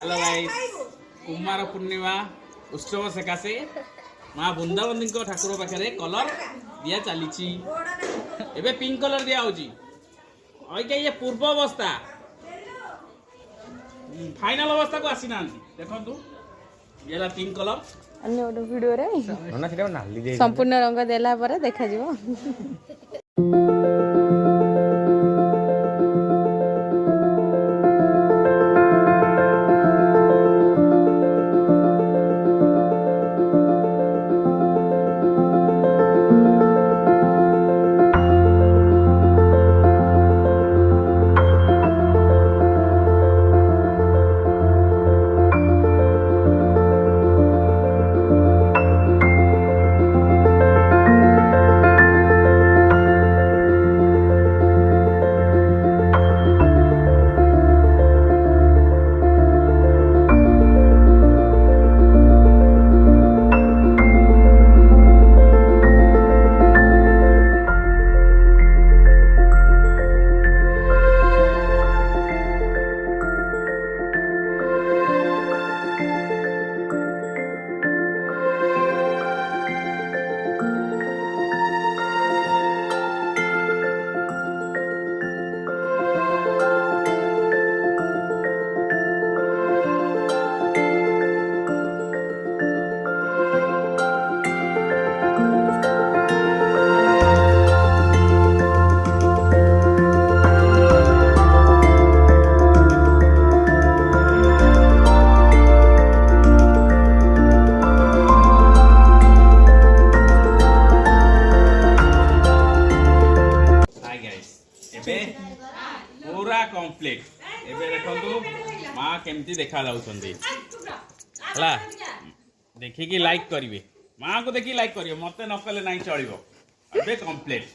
Hello guys Kumar पूर्णिमा उत्सव सकाशे माँ बृंदावनी ठाकुर पाखे कलर दिया चली एबे पिंक कलर दिया होगा ये पूर्व अवस्था फाइनल अवस्था को आसी ना देखु ये पिंक कलर अन्य गोटे वीडियो रे संपूर्ण रंग देला पर देखा जिवो। पूरा कंप्लीट एबे देखंतु माँ केमती देखा जाउछंदी हला देखि कि लाइक करिवे माँ को देखि लाइक करियो मते न कले नहीं चलिबो एबे कंप्लीट।